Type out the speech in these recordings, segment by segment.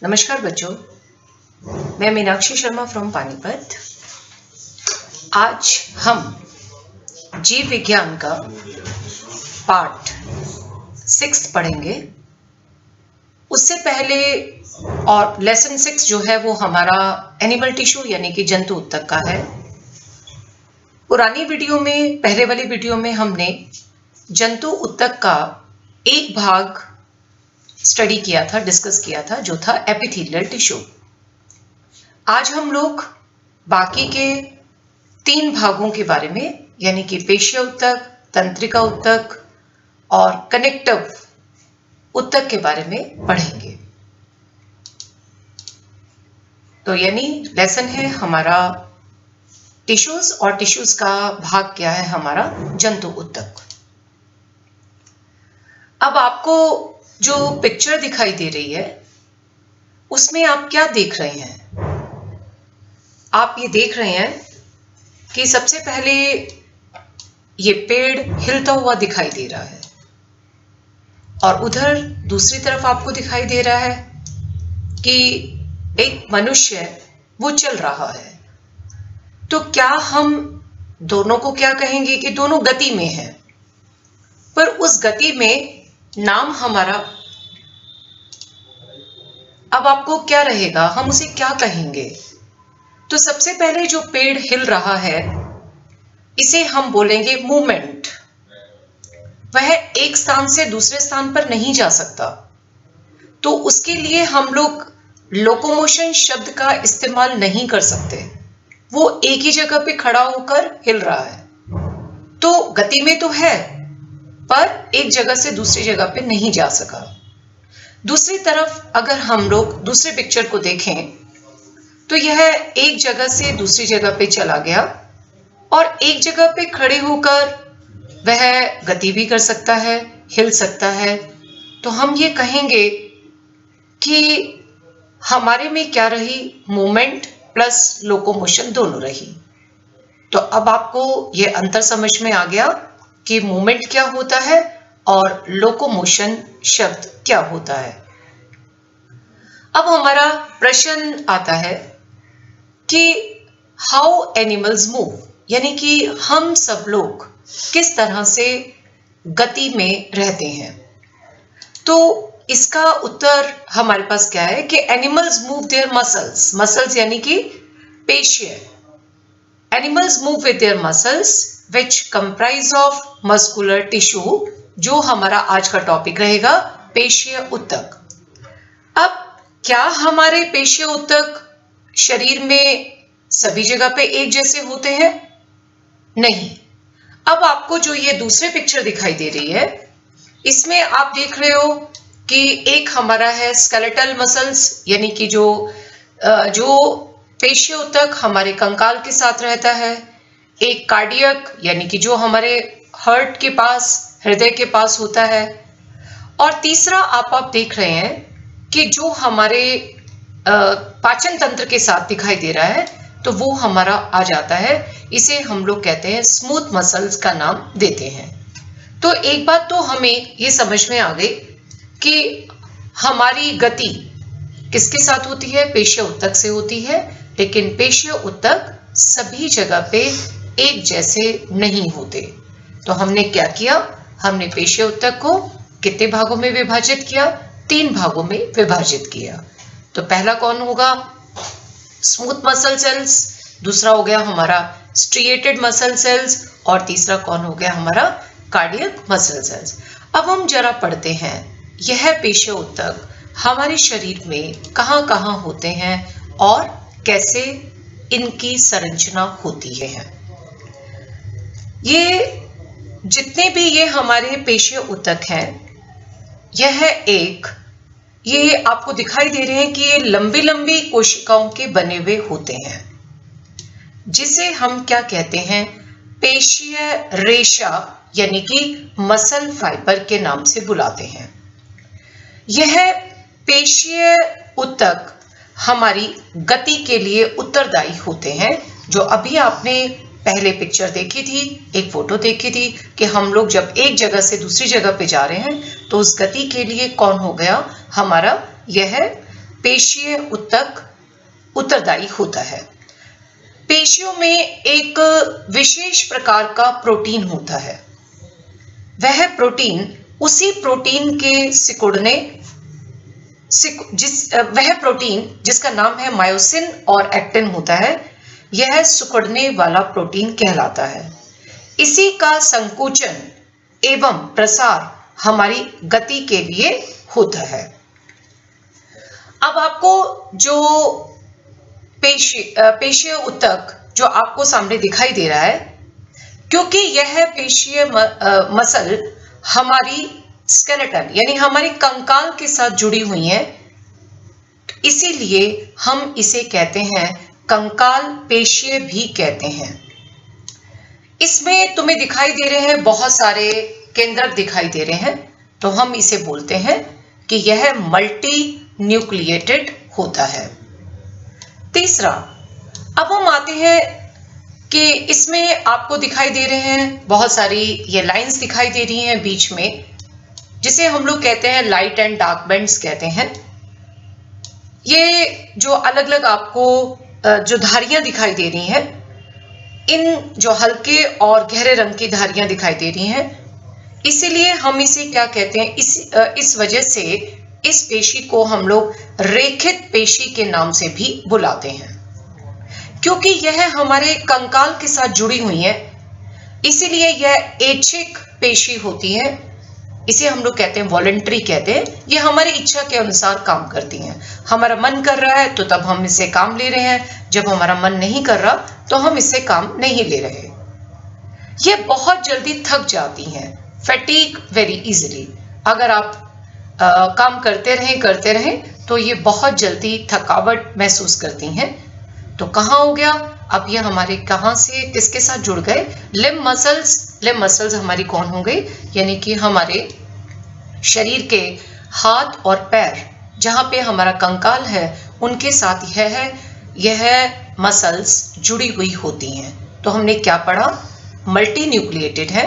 नमस्कार बच्चों, मैं मीनाक्षी शर्मा फ्रॉम पानीपत। आज हम जीव विज्ञान का पार्ट 6 पढ़ेंगे। उससे पहले और लेसन 6 जो है वो हमारा एनिमल टिश्यू यानी कि जंतु उत्तक का है। पुरानी वीडियो में, पहले वाली वीडियो में हमने जंतु उत्तक का एक भाग स्टडी किया था, डिस्कस किया था, जो था एपिथेलियल टिश्यू। आज हम लोग बाकी के 3 भागों के बारे में यानी कि पेशीय उत्तक, तंत्रिका उत्तक और कनेक्टिव उत्तक के बारे में पढ़ेंगे। तो यानी लेसन है हमारा टिश्यूज और टिश्यूज का भाग क्या है हमारा जंतु उत्तक। अब आपको जो पिक्चर दिखाई दे रही है उसमें आप क्या देख रहे हैं? आप ये देख रहे हैं कि सबसे पहले ये पेड़ हिलता हुआ दिखाई दे रहा है और उधर दूसरी तरफ आपको दिखाई दे रहा है कि एक मनुष्य वो चल रहा है। तो क्या हम दोनों को क्या कहेंगे कि दोनों गति में हैं, पर उस गति में नाम हमारा, अब आपको क्या रहेगा, हम उसे क्या कहेंगे? तो सबसे पहले जो पेड़ हिल रहा है इसे हम बोलेंगे मूवमेंट। वह एक स्थान से दूसरे स्थान पर नहीं जा सकता, तो उसके लिए हम लोग लोकोमोशन शब्द का इस्तेमाल नहीं कर सकते। वो एक ही जगह पे खड़ा होकर हिल रहा है, तो गति में तो है पर एक जगह से दूसरी जगह पे नहीं जा सका। दूसरी तरफ अगर हम लोग दूसरे पिक्चर को देखें तो यह एक जगह से दूसरी जगह पे चला गया और एक जगह पे खड़े होकर वह गति भी कर सकता है, हिल सकता है। तो हम ये कहेंगे कि हमारे में क्या रही, मूवमेंट प्लस लोकोमोशन दोनों रही। तो अब आपको ये अंतर समझ में आ गया कि मूवमेंट क्या होता है और लोकोमोशन शब्द क्या होता है। अब हमारा प्रश्न आता है कि हाउ एनिमल्स मूव, यानी कि हम सब लोग किस तरह से गति में रहते हैं। तो इसका उत्तर हमारे पास क्या है कि animals move their muscles, muscles यानी कि पेशीय। Animals move with their muscles which comprise of muscular tissue, जो हमारा आज का टॉपिक रहेगा पेशीय उत्तक। अब क्या हमारे पेशीय उत्तक शरीर में सभी जगह पे एक जैसे होते हैं? नहीं। अब आपको जो ये दूसरे पिक्चर दिखाई दे रही है इसमें आप देख रहे हो कि एक हमारा है स्केलेटल मसल्स, यानी कि जो पेशीय उत्तक हमारे कंकाल के साथ रहता है। एक कार्डियक यानी कि जो हमारे हार्ट के पास, हृदय के पास होता है। और तीसरा आप देख रहे हैं कि जो हमारे पाचन तंत्र के साथ दिखाई दे रहा है, तो वो हमारा आ जाता है। इसे हम लोग कहते हैं स्मूथ मसल्स का नाम देते हैं। तो एक बात तो हमें ये समझ में आ गई कि हमारी गति किसके साथ होती है? पेशीय उत्तक से होती है। लेकिन पेशीय उत्तक सभी जगह पे एक जैसे नहीं होते। तो हमने क्या किया? हमने पेशीय उत्तक को कितने भागों में विभाजित किया? 3 भागों में विभाजित किया। तो पहला कौन होगा? स्मूथ मसल सेल्स, दूसरा हो गया हमारा स्ट्रिएटेड मसल सेल्स और तीसरा कौन हो गया हमारा कार्डियक मसल सेल्स। अब हम जरा पढ़ते हैं यह पेशीय उत्तक हमारे शरीर में कहाँ कहाँ होते हैं और कैसे इनकी संरचना होती है। ये जितने भी ये हमारे पेशीय उत्तक हैं, ये आपको दिखाई दे रहे हैं कि ये लंबी लंबी कोशिकाओं के बने हुए होते हैं, जिसे हम क्या कहते हैं? पेशीय रेशा यानी कि मसल फाइबर के नाम से बुलाते हैं। यह पेशीय उत्तक हमारी गति के लिए उत्तरदायी होते हैं। जो अभी आपने पहले पिक्चर देखी थी, एक फोटो देखी थी कि हम लोग जब एक जगह से दूसरी जगह पे जा रहे हैं तो उस गति के लिए कौन हो गया हमारा? यह पेशीय ऊतक उत्तरदायी होता है। पेशियों में एक विशेष प्रकार का प्रोटीन होता है। वह प्रोटीन उसी प्रोटीन के सिकुड़ने वह प्रोटीन जिसका नाम है मायोसिन और एक्टिन होता है, यह सिकुड़ने वाला प्रोटीन कहलाता है। इसी का संकुचन एवं प्रसार हमारी गति के लिए होता है। अब आपको जो पेशीय ऊतक जो आपको सामने दिखाई दे रहा है, क्योंकि यह पेशीय मसल हमारी स्केलेटन यानी हमारी कंकाल के साथ जुड़ी हुई है, इसीलिए हम इसे कहते हैं कंकाल पेशीय भी कहते हैं। इसमें तुम्हें दिखाई दे रहे हैं बहुत सारे केंद्रक दिखाई दे रहे हैं, तो हम इसे बोलते हैं कि यह मल्टी न्यूक्लिएटेड होता है। तीसरा, अब हम आते हैं कि इसमें आपको दिखाई दे रहे हैं बहुत सारी ये लाइंस दिखाई दे रही हैं बीच में, जिसे हम लोग कहते हैं लाइट एंड डार्क बैंड्स कहते हैं। ये जो अलग अलग आपको जो धारियां दिखाई दे रही हैं, इन जो हल्के और गहरे रंग की धारियां दिखाई दे रही हैं, इसीलिए हम इसे क्या कहते हैं, इस वजह से इस पेशी को हम लोग रेखित पेशी के नाम से भी बुलाते हैं, क्योंकि यह हमारे कंकाल के साथ जुड़ी हुई है, इसीलिए यह ऐच्छिक पेशी होती है। इसे हम लोग कहते हैं वॉलंटरी कहते हैं। ये हमारी इच्छा के अनुसार काम करती हैं। हमारा मन कर रहा है तो तब हम इससे काम ले रहे हैं, जब हमारा मन नहीं कर रहा तो हम इससे काम नहीं ले रहे। ये बहुत जल्दी थक जाती हैं, फैटीग वेरी इजीली। अगर आप काम करते रहें तो ये बहुत जल्दी थकावट महसूस करती हैं। तो कहाँ हो गया, अब ये हमारे कहाँ से किसके साथ जुड़ गए, लिम्ब मसल्स हमारी कौन हो गई, यानी कि हमारे शरीर के हाथ और पैर जहाँ पे हमारा कंकाल है उनके साथ यह मसल्स जुड़ी हुई होती हैं। तो हमने क्या पढ़ा, मल्टी न्यूक्लिएटेड है।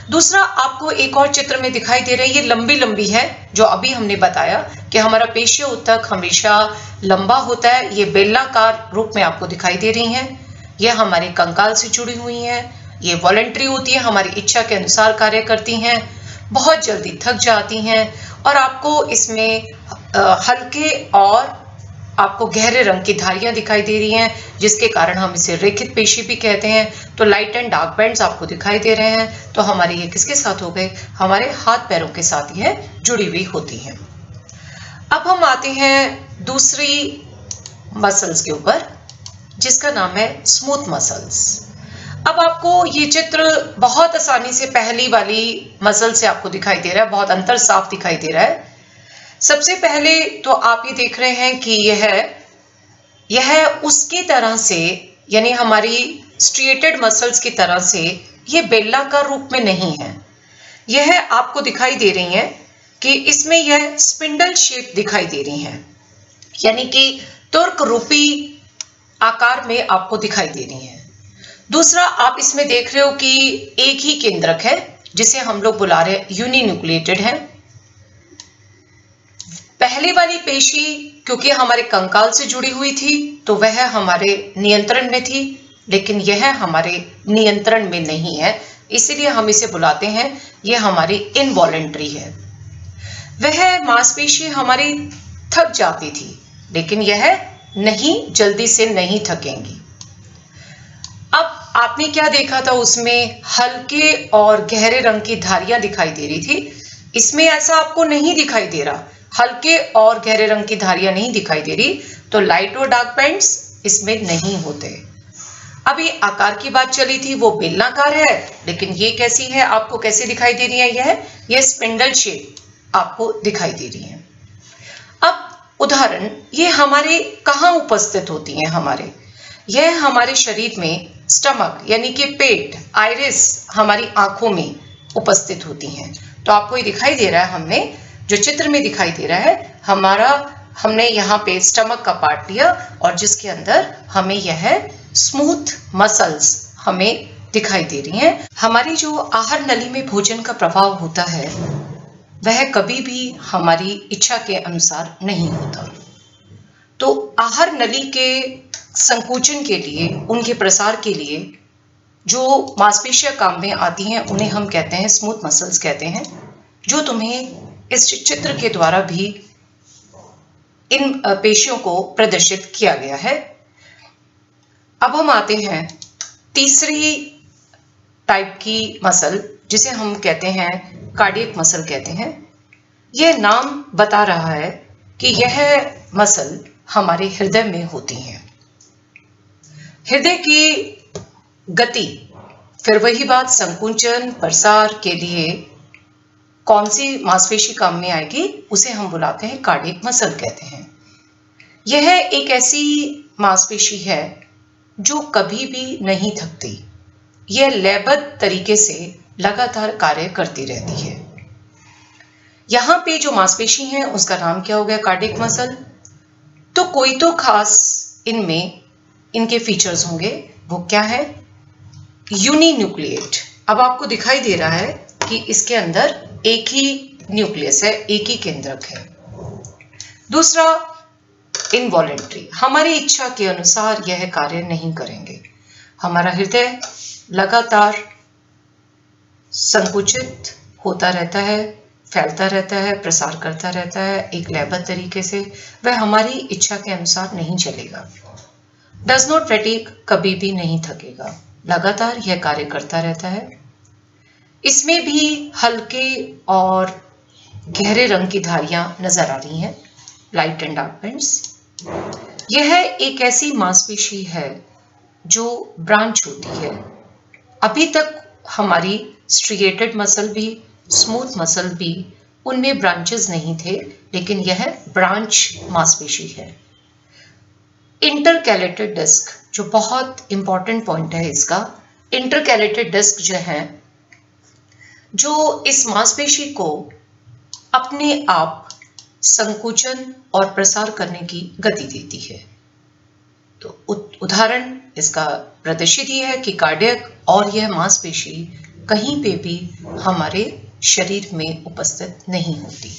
दूसरा, आपको एक और चित्र में दिखाई दे रहा है, ये लंबी लंबी है, जो अभी हमने बताया कि हमारा पेशीय ऊतक हमेशा लंबा होता है। ये बेलनाकार रूप में आपको दिखाई दे रही हैं। यह हमारे कंकाल से जुड़ी हुई हैं। ये वॉलंटरी होती है, हमारी इच्छा के अनुसार कार्य करती हैं, बहुत जल्दी थक जाती हैं। और आपको इसमें हल्के और आपको गहरे रंग की धारियां दिखाई दे रही हैं, जिसके कारण हम इसे रेखित पेशी भी कहते हैं। तो लाइट एंड डार्क बैंड्स आपको दिखाई दे रहे हैं, तो हमारे ये किसके साथ हो गए, हमारे हाथ पैरों के साथ यह जुड़ी हुई होती हैं। अब हम आते हैं दूसरी मसल्स के ऊपर, जिसका नाम है स्मूथ मसल्स। अब आपको ये चित्र बहुत आसानी से पहली वाली मसल से आपको दिखाई दे रहा है, बहुत अंतर साफ दिखाई दे रहा है। सबसे पहले तो आप ये देख रहे हैं कि यह उसकी तरह से, यानी हमारी स्ट्रिएटेड मसल्स की तरह से ये बेलनाकार रूप में नहीं है। यह आपको दिखाई दे रही है कि इसमें यह स्पिंडल शेप दिखाई दे रही है, यानी कि तुर्क रूपी आकार में आपको दिखाई दे रही है। दूसरा, आप इसमें देख रहे हो कि एक ही केंद्रक है, जिसे हम लोग बुला रहे हैं यूनिन्यूक्लिएटेड है। पहली वाली पेशी क्योंकि हमारे कंकाल से जुड़ी हुई थी तो वह हमारे नियंत्रण में थी, लेकिन यह हमारे नियंत्रण में नहीं है, इसीलिए हम इसे बुलाते हैं यह हमारी इनवॉलेंट्री है। वह मांसपेशी हमारी थक जाती थी, लेकिन यह नहीं, जल्दी से नहीं थकेंगी। अब आपने क्या देखा था, उसमें हल्के और गहरे रंग की धारियां दिखाई दे रही थी। इसमें ऐसा आपको नहीं दिखाई दे रहा, हल्के और गहरे रंग की धारियां नहीं दिखाई दे रही, तो लाइट और डार्क बैंड्स इसमें नहीं होते। अभी आकार की बात चली थी, वो बेलनाकार है, लेकिन ये कैसी है, आपको कैसे दिखाई दे रही है, यह स्पिंडल शेप आपको दिखाई दे रही है। अब उदाहरण, ये हमारे कहाँ उपस्थित होती हैं, यह हमारे शरीर में स्टमक यानी कि पेट, आइरिस हमारी आंखों में उपस्थित होती हैं। तो आपको ये दिखाई दे रहा है, हमने जो चित्र में दिखाई दे रहा है, हमने यहाँ पे स्टमक का पार्ट लिया और जिसके अंदर हमें यह स्मूथ मसल्स हमें दिखाई दे रही हैं। हमारी जो आहार नली में भोजन का प्रभाव होता है वह कभी भी हमारी इच्छा के अनुसार नहीं होता। तो आहार नली के संकुचन के लिए, उनके प्रसार के लिए जो मांसपेशियां काम में आती हैं उन्हें हम कहते हैं स्मूथ मसल्स कहते हैं, जो तुम्हें इस चित्र के द्वारा भी इन पेशियों को प्रदर्शित किया गया है। अब हम आते हैं तीसरी टाइप की मसल, जिसे हम कहते हैं कार्डियक मसल कहते हैं। यह नाम बता रहा है कि यह मसल हमारे हृदय में होती हैं। हृदय की गति, फिर वही बात, संकुचन प्रसार के लिए कौन सी मांसपेशी काम में आएगी, उसे हम बुलाते हैं कार्डियक मसल कहते हैं। यह एक ऐसी मांसपेशी है जो कभी भी नहीं थकती। यह लयबद्ध तरीके से लगातार कार्य करती रहती है। यहाँ पे जो मांसपेशी है उसका नाम क्या हो गया, कार्डियक मसल। तो कोई तो खास इनमें इनके फीचर्स होंगे, वो क्या है, यूनिन्यूक्लिएट। अब आपको दिखाई दे रहा है कि इसके अंदर एक ही न्यूक्लियस है, एक ही केंद्रक है। दूसरा, इनवॉलेंट्री, हमारी इच्छा के अनुसार यह कार्य नहीं करेंगे। हमारा हृदय लगातार संकुचित होता रहता है, फैलता रहता है, प्रसार करता रहता है एक लयबद्ध तरीके से। वह हमारी इच्छा के अनुसार नहीं चलेगा। डज नॉट फैटिग, कभी भी नहीं थकेगा, लगातार यह कार्य करता रहता है। इसमें भी हल्के और गहरे रंग की धारियां नजर आ रही हैं, लाइट एंड डार्क बैंड्स। यह एक ऐसी मांसपेशी है जो ब्रांच होती है। अभी तक हमारी स्ट्रिएटेड मसल भी, स्मूथ मसल भी, उनमें ब्रांचेस नहीं थे, लेकिन यह ब्रांच मांसपेशी है। इंटरकैलेटेड डिस्क, जो बहुत इंपॉर्टेंट पॉइंट है इसका, इंटरकैलेटेड डिस्क जो है, जो इस मांसपेशी को अपने आप संकुचन और प्रसार करने की गति देती है। तो उदाहरण इसका प्रदर्शित ये है कि कार्डियक और यह मांसपेशी कहीं पे भी हमारे शरीर में उपस्थित नहीं होती।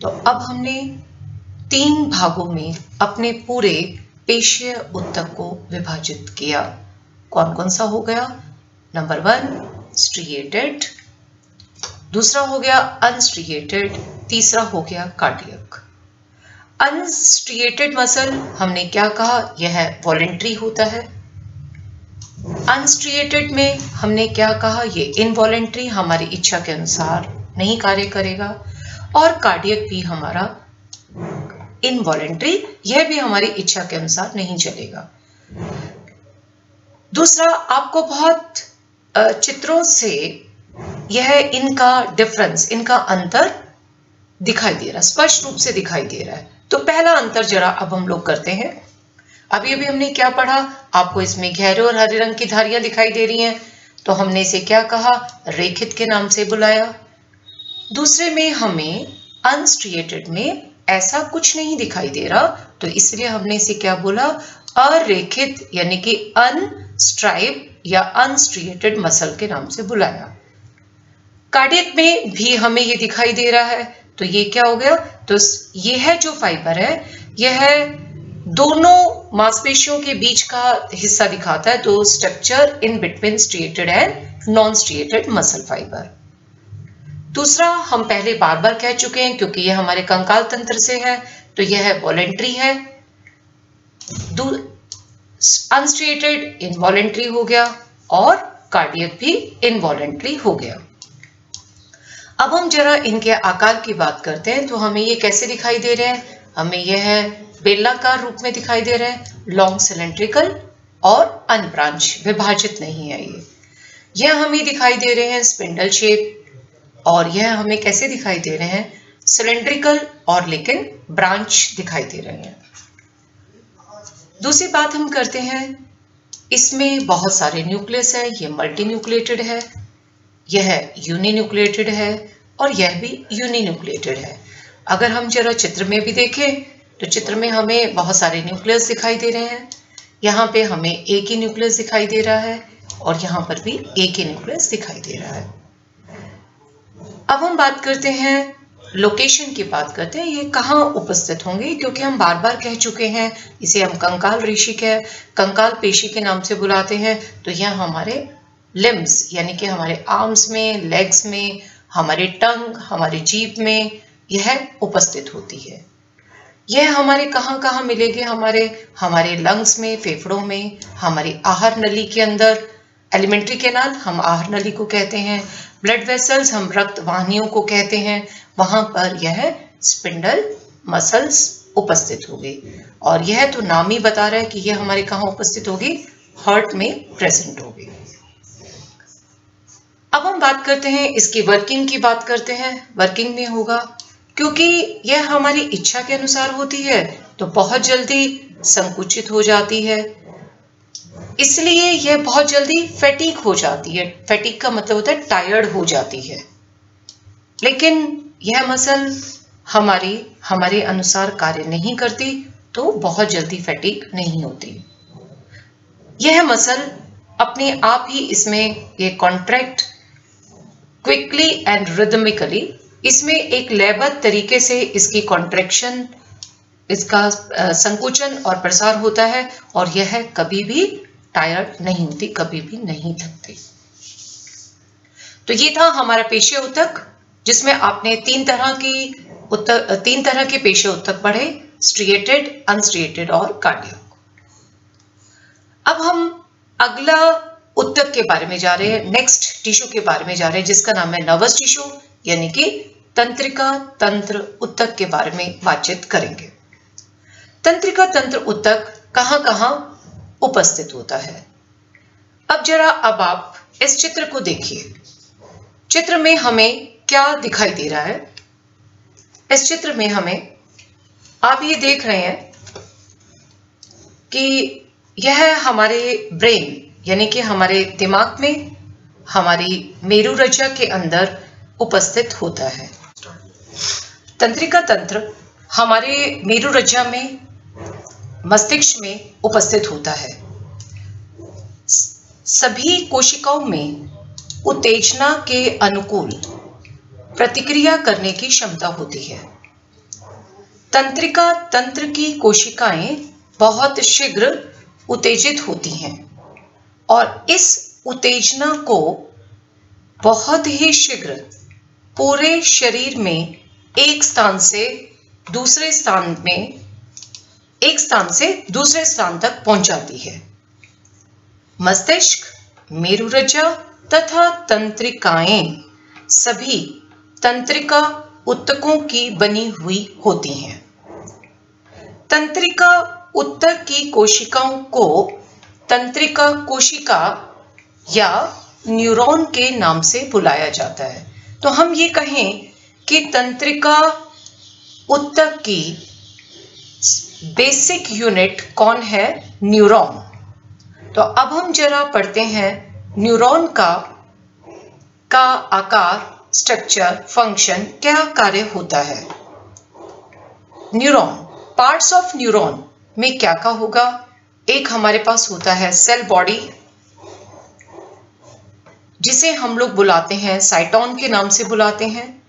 तो अब हमने 3 भागों में अपने पूरे पेशीय ऊतक को विभाजित किया। कौन कौन सा हो गया? नंबर 1 स्ट्रिएटेड, दूसरा हो गया अनस्ट्रिएटेड, तीसरा हो गया कार्डियक। अनस्ट्रिएटेड मसल हमने क्या कहा, यह वॉलेंट्री होता है। अनस्ट्रिएटेड में हमने क्या कहा, ये इनवॉलेंट्री, हमारी इच्छा के अनुसार नहीं कार्य करेगा। और कार्डियक भी हमारा इनवॉलेंट्री, यह भी हमारी इच्छा के अनुसार नहीं चलेगा। दूसरा, आपको बहुत चित्रों से यह इनका डिफरेंस, इनका अंतर दिखाई दे रहा है, स्पष्ट रूप से दिखाई दे रहा है। तो पहला अंतर जरा अब हम लोग करते हैं। अभी अभी हमने क्या पढ़ा, आपको इसमें गहरे और हरे रंग की धारियां दिखाई दे रही हैं, तो हमने इसे क्या कहा, रेखित के नाम से बुलाया। दूसरे में हमें अनस्ट्रिएटेड में ऐसा कुछ नहीं दिखाई दे रहा, तो इसलिए हमने इसे क्या बोला, अरेखित, यानी कि अनस्ट्राइप या अनस्ट्रिएटेड मसल के नाम से बुलाया। कार्डियक में भी हमें ये दिखाई दे रहा है, तो ये क्या हो गया, तो यह जो फाइबर है यह दोनों मांसपेशियों के बीच का हिस्सा दिखाता है, तो structure in between striated and non striated muscle fibre. दूसरा, हम पहले बार बार कह चुके हैं, क्योंकि यह हमारे कंकाल तंत्र से है, तो यह वॉलेंट्री है। अनस्ट्रिएटेड इनवॉलेंट्री हो गया और कार्डियक भी इनवॉलेंट्री हो गया। अब हम जरा इनके आकार की बात करते हैं, तो हमें ये कैसे दिखाई दे रहे हैं, हमें यह बेलनाकार रूप में दिखाई दे रहे हैं, लॉन्ग सिलेंड्रिकल और अनब्रांच, विभाजित नहीं है। यह हमें दिखाई दे रहे हैं स्पिंडल शेप, और यह हमें कैसे दिखाई दे रहे हैं, सिलेंड्रिकल और लेकिन ब्रांच दिखाई दे रहे हैं। दूसरी बात हम करते हैं, इसमें बहुत सारे न्यूक्लियस है, यह मल्टी न्यूक्लिएटेड है, यह यूनिन्यूक्लिएटेड है और यह भी यूनिन्यूक्लिएटेड है। अगर हम जरा चित्र में भी देखें, तो चित्र में हमें बहुत सारे न्यूक्लियस दिखाई दे रहे हैं। यहाँ पे हमें एक ही न्यूक्लियस दिखाई दे रहा है और यहाँ पर भी एक ही न्यूक्लियस दिखाई दे रहा है। अब हम बात करते हैं लोकेशन की बात करते हैं, ये कहाँ उपस्थित होंगे, क्योंकि हम बार बार कह चुके हैं इसे हम कंकाल कंकाल पेशी के नाम से बुलाते हैं। तो यह हमारे लिम्स यानी कि हमारे आर्म्स में, लेग्स में, हमारे टंग, हमारे जीभ में यह उपस्थित होती है। यह हमारे कहाँ कहाँ मिलेगी, हमारे लंग्स में, फेफड़ों में, हमारी आहार नली के अंदर, एलिमेंट्री कैनाल हम आहार नली को कहते हैं, ब्लड वेसल्स हम रक्त वाहिनियों को कहते हैं, वहां पर यह स्पिंडल मसल्स उपस्थित होगी। और यह तो नाम ही बता रहा है कि यह हमारे कहाँ उपस्थित होगी, हार्ट में प्रेजेंट होगी। अब हम बात करते हैं इसकी वर्किंग की बात करते हैं। वर्किंग में होगा, क्योंकि यह हमारी इच्छा के अनुसार होती है तो बहुत जल्दी संकुचित हो जाती है, इसलिए यह बहुत जल्दी फैटीग हो जाती है। फैटीग का मतलब होता है टायर्ड हो जाती है। लेकिन यह मसल हमारे अनुसार कार्य नहीं करती तो बहुत जल्दी फैटीग नहीं होती। यह मसल अपने आप ही इसमें ये कॉन्ट्रैक्ट क्विकली एंड रिदमिकली, इसमें एक लयबद्ध तरीके से इसकी कॉन्ट्रैक्शन, इसका संकुचन और प्रसार होता है, और यह कभी भी टायर्ड नहीं होती, कभी भी नहीं थकती। तो ये था हमारा पेशीय ऊतक, जिसमें आपने तीन तरह के पेशीय ऊतक पढ़े, स्ट्रिएटेड, अनस्ट्रिएटेड और कार्डियक। अब हम अगला ऊतक के बारे में जा रहे हैं, नेक्स्ट टिश्यू के बारे में जा रहे हैं, जिसका नाम है नर्वस टिश्यू यानी कि तंत्रिका तंत्र ऊतक के बारे में बातचीत करेंगे। तंत्रिका तंत्र ऊतक कहाँ कहाँ उपस्थित होता है। अब आप इस चित्र को देखिए। चित्र में हमें क्या दिखाई दे रहा है? इस चित्र में हमें, आप ये देख रहे हैं कि यह हमारे ब्रेन यानी कि हमारे दिमाग में, हमारी मेरुरज्जा के अंदर उपस्थित होता है। तंत्रिका तंत्र हमारे मेरुरज्जा में, मस्तिष्क में उपस्थित होता है। सभी कोशिकाओं में उत्तेजना के अनुकूल प्रतिक्रिया करने की क्षमता होती है। तंत्रिका तंत्र की कोशिकाएं बहुत शीघ्र उत्तेजित होती हैं और इस उत्तेजना को बहुत ही शीघ्र पूरे शरीर में एक स्थान से दूसरे स्थान तक पहुंचाती है। मस्तिष्क, मेरुरज्जा तथा तंत्रिकाएं सभी तंत्रिका ऊतकों की बनी हुई होती हैं। तंत्रिका ऊतक की कोशिकाओं को तंत्रिका कोशिका या न्यूरॉन के नाम से बुलाया जाता है। तो हम ये कहें कि तंत्रिका ऊतक की बेसिक यूनिट कौन है? न्यूरॉन। तो अब हम जरा पढ़ते हैं न्यूरॉन का आकार, स्ट्रक्चर, फंक्शन, क्या कार्य होता है। न्यूरॉन, पार्ट्स ऑफ न्यूरॉन में क्या क्या होगा? एक हमारे पास होता है सेल बॉडी, जिसे हम लोग बुलाते हैं साइटोन के नाम से बुलाते हैं।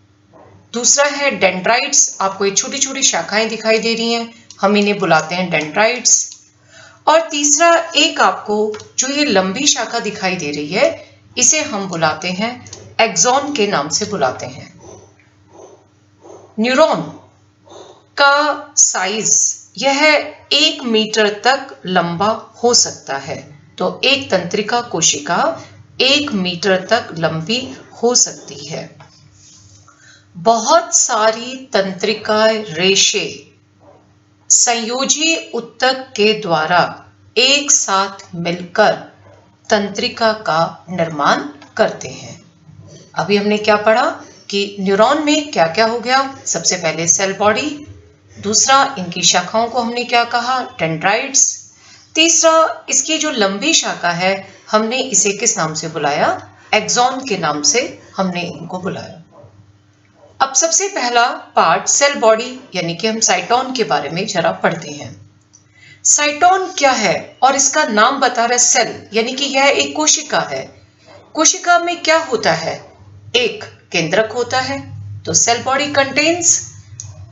दूसरा है डेंड्राइट्स, आपको ये छोटी छोटी शाखाएं दिखाई दे रही हैं, हम इन्हें बुलाते हैं डेंड्राइट्स। और तीसरा एक आपको जो ये लंबी शाखा दिखाई दे रही है, इसे हम बुलाते हैं एक्सॉन के नाम से बुलाते हैं। न्यूरॉन का साइज यह 1 मीटर तक लंबा हो सकता है। तो एक तंत्रिका कोशिका 1 मीटर तक लंबी हो सकती है। बहुत सारी तंत्रिका रेशे संयोजी ऊतक के द्वारा एक साथ मिलकर तंत्रिका का निर्माण करते हैं। अभी हमने क्या पढ़ा कि न्यूरॉन में क्या क्या हो गया? सबसे पहले सेल बॉडी, दूसरा इनकी शाखाओं को हमने क्या कहा? डेंड्राइट्स। तीसरा इसकी जो लंबी शाखा है, हमने इसे किस नाम से बुलाया? एक्सॉन के नाम से हमने इनको बुलाया। अब सबसे पहला पार्ट सेल बॉडी यानी कि हम साइटोन के बारे में जरा पढ़ते हैं। साइटोन क्या है? और इसका नाम बता रहा है सेल, यानी कि यह एक कोशिका है। कोशिका में क्या होता है? एक केंद्रक होता है, तो cell body contains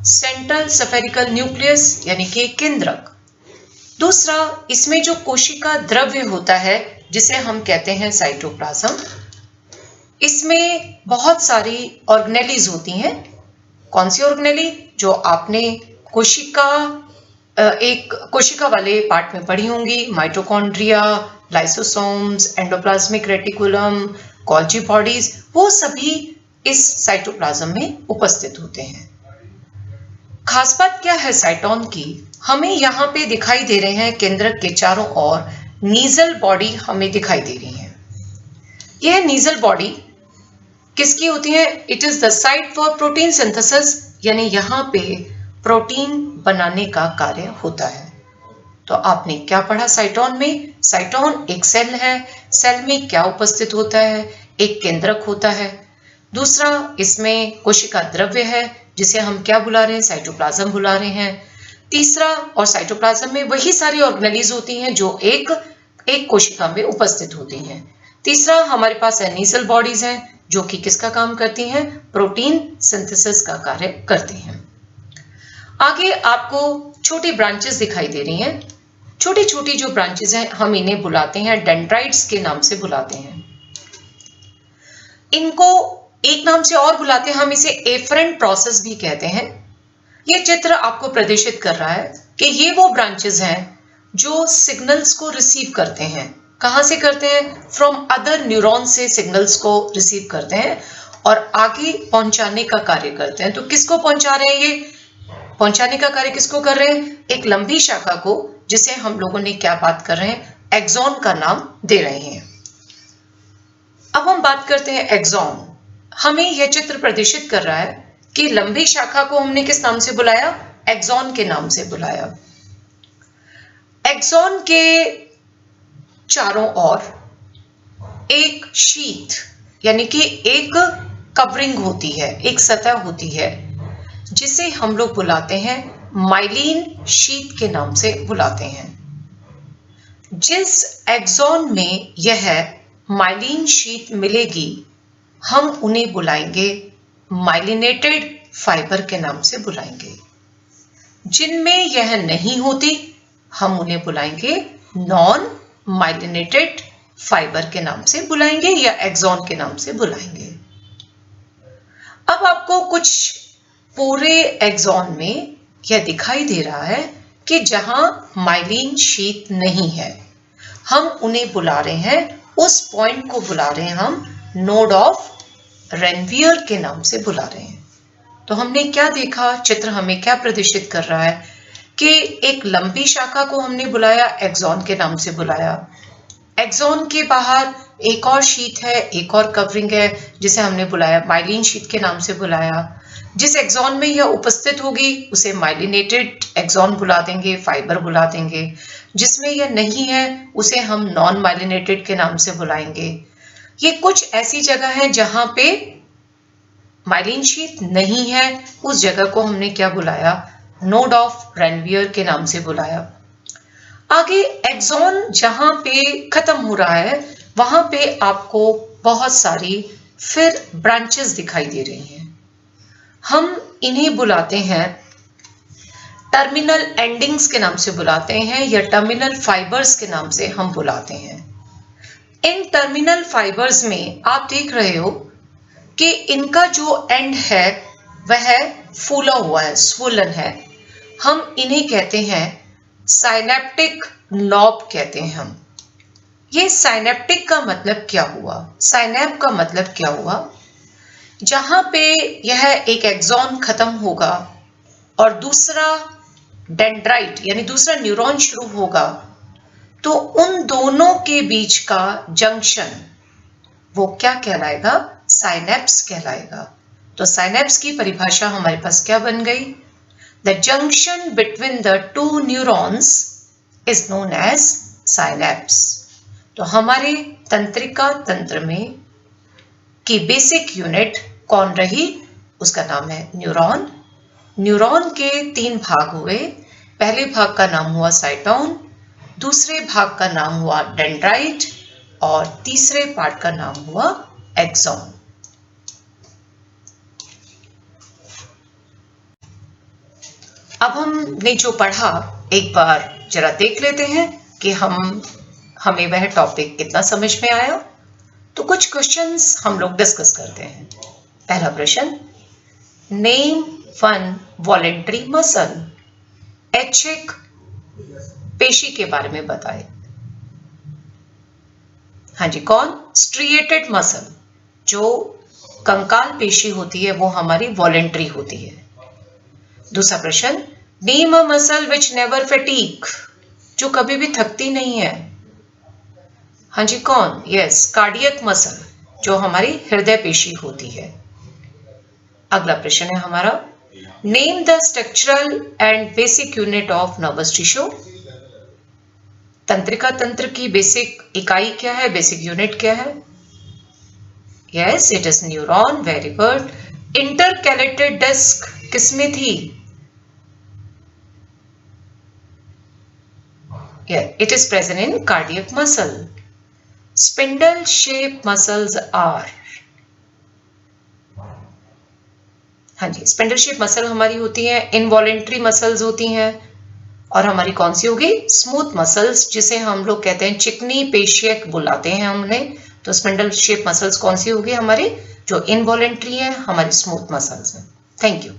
central spherical nucleus यानी कि केंद्रक। दूसरा, इसमें जो कोशिका द्रव्य होता है जिसे हम कहते हैं साइटोप्लाज्म, इसमें बहुत सारी ऑर्गेनेलीज होती हैं। कौन सी ऑर्गेनेली? जो आपने एक कोशिका वाले पार्ट में पढ़ी होंगी, mitochondria, lysosomes, endoplasmic reticulum, Golgi bodies, वो सभी इस साइटोप्लाज्म में उपस्थित होते हैं। खास बात क्या है साइटोन की? हमें यहाँ पे दिखाई दे रहे हैं केंद्रक के चारों ओर नीजल बॉडी हमें दिखाई दे रही है। यह नीजल बॉडी किसकी होती है? It is the site for protein synthesis, यानी यहाँ पे प्रोटीन बनाने का कार्य होता है। तो आपने क्या पढ़ा साइटोन में? साइटोन एक सेल है। सेल में क्या उपस्थित होता है? एक केंद्रक होता है। दूसरा, इसमें कोशिका द्रव्य है जिसे हम क्या बुला रहे हैं? साइटोप्लाज्म बुला रहे हैं। तीसरा, और साइटोप्लाज्म में वही सारी ऑर्गेनेलीज होती हैं जो एक कोशिका में उपस्थित होती हैं। तीसरा, हमारे पास नीजल बॉडीज हैं जो कि किसका काम करती हैं? प्रोटीन सिंथेसिस का कार्य करती हैं। आगे आपको छोटी ब्रांचेस दिखाई दे रही हैं। छोटी छोटी जो ब्रांचेस हैं हम इन्हें बुलाते हैं डेंड्राइट्स के नाम से बुलाते हैं। इनको एक नाम से और बुलाते हैं, हम इसे एफरेंट प्रोसेस भी कहते हैं। ये चित्र आपको प्रदर्शित कर रहा है कि ये वो ब्रांचेस हैं जो सिग्नल्स को रिसीव करते हैं। कहां से करते हैं? फ्रॉम अदर न्यूरॉन से सिग्नल्स को रिसीव करते हैं और आगे पहुंचाने का कार्य करते हैं। तो किसको पहुंचा रहे हैं? ये पहुंचाने का कार्य किसको कर रहे हैं? एक लंबी शाखा को, जिसे हम लोगों ने क्या बात कर रहे हैं? एक्सॉन का नाम दे रहे हैं। अब हम बात करते हैं एक्सॉन। हमें यह चित्र प्रदर्शित कर रहा है कि लंबी शाखा को हमने किस नाम से बुलाया? एक्सॉन के नाम से बुलाया। एक्सॉन के चारों ओर एक शीथ यानी कि एक कवरिंग होती है, एक सतह होती है, जिसे हम लोग बुलाते हैं माइलिन शीथ के नाम से बुलाते हैं। जिस एक्सॉन में यह माइलिन शीथ मिलेगी, हम उन्हें बुलाएंगे माइलिनेटेड फाइबर के नाम से बुलाएंगे। जिनमें यह नहीं होती, हम उन्हें बुलाएंगे नॉन माइलिनेटेड फाइबर के नाम से बुलाएंगे या एक्सॉन के नाम से बुलाएंगे। अब आपको कुछ पूरे एक्सॉन में यह दिखाई दे रहा है कि जहां माइलिन शीथ नहीं है, हम उन्हें बुला रहे हैं, उस पॉइंट को बुला रहे हैं हम नोड ऑफ रेनवियर के नाम से बुला रहे हैं। तो हमने क्या देखा? चित्र हमें क्या प्रदर्शित कर रहा है कि एक लंबी शाखा को हमने बुलाया, एक्सॉन के नाम से बुलाया। एक्सॉन के बाहर एक और शीथ है, एक और कवरिंग है, जिसे हमने बुलाया माइलिन शीथ के नाम से बुलाया। जिस एक्सॉन में यह उपस्थित होगी उसे माइलिनेटेड एक्सॉन बुला देंगे, फाइबर बुला देंगे। जिसमें यह नहीं है उसे हम नॉन माइलिनेटेड के नाम से बुलाएंगे। ये कुछ ऐसी जगह है जहां पे माइलिन शीथ नहीं है, उस जगह को हमने क्या बुलाया? नोड ऑफ रेनवियर के नाम से बुलाया। आगे एक्सॉन जहां पे खत्म हो रहा है, वहां पे आपको बहुत सारी फिर ब्रांचेस दिखाई दे रही हैं। हम इन्हें बुलाते हैं टर्मिनल एंडिंग्स के नाम से बुलाते हैं, या टर्मिनल फाइबर्स के नाम से हम बुलाते हैं। इन टर्मिनल फाइबर्स में आप देख रहे हो कि इनका जो एंड है वह फूला हुआ है, स्वोलन है। हम इन्हें कहते हैं साइनेप्टिक नॉब कहते हैं हम। ये साइनेप्टिक का मतलब क्या हुआ? साइनेप का मतलब क्या हुआ? जहां पे यह एक एक्सॉन खत्म होगा और दूसरा डेंड्राइट यानी दूसरा न्यूरॉन शुरू होगा, तो उन दोनों के बीच का जंक्शन वो क्या कहलाएगा? साइनेप्स कहलाएगा। तो साइनेप्स की परिभाषा हमारे पास क्या बन गई? The junction between the two neurons is known as synapse. तो हमारे तंत्रिका तंत्र में की बेसिक यूनिट कौन रही? उसका नाम है न्यूरॉन। न्यूरॉन के 3 भाग हुए। पहले भाग का नाम हुआ साइटोन, दूसरे भाग का नाम हुआ डेंड्राइट और तीसरे पार्ट का नाम हुआ एक्सॉन। अब हमने जो पढ़ा एक बार जरा देख लेते हैं कि हमें वह टॉपिक कितना समझ में आया। तो कुछ क्वेश्चंस हम लोग डिस्कस करते हैं। पहला प्रश्न, नेम वन वॉलेंट्री मसल। ऐच्छिक पेशी के बारे में बताएं। हाँ जी, कौन? स्ट्रिएटेड मसल, जो कंकाल पेशी होती है वो हमारी वॉलेंट्री होती है। दूसरा प्रश्न, name a muscle which never fatigue, जो कभी भी थकती नहीं है। हाँ जी, कौन? यस, कार्डियक मसल, जो हमारी हृदय पेशी होती है। अगला प्रश्न है हमारा, name the structural and basic unit of nervous tissue. तंत्रिका तंत्र की बेसिक इकाई क्या है, बेसिक यूनिट क्या है? Yes, it is neuron. Very good. Intercalated disc किसमें थी? It is present in cardiac muscle. Spindle shape muscles are, हाँ जी, स्पिंडल शेप मसल हमारी होती है, इनवॉलेंट्री मसल्स होती हैं, और हमारी कौन सी होगी? स्मूथ मसल्स, जिसे हम लोग कहते हैं चिकनी पेशियक बुलाते हैं हमने। तो स्पिंडल शेप मसल्स कौन सी होगी हमारी? जो इनवॉलेंट्री है, हमारी स्मूथ मसल्स हैं। Thank you.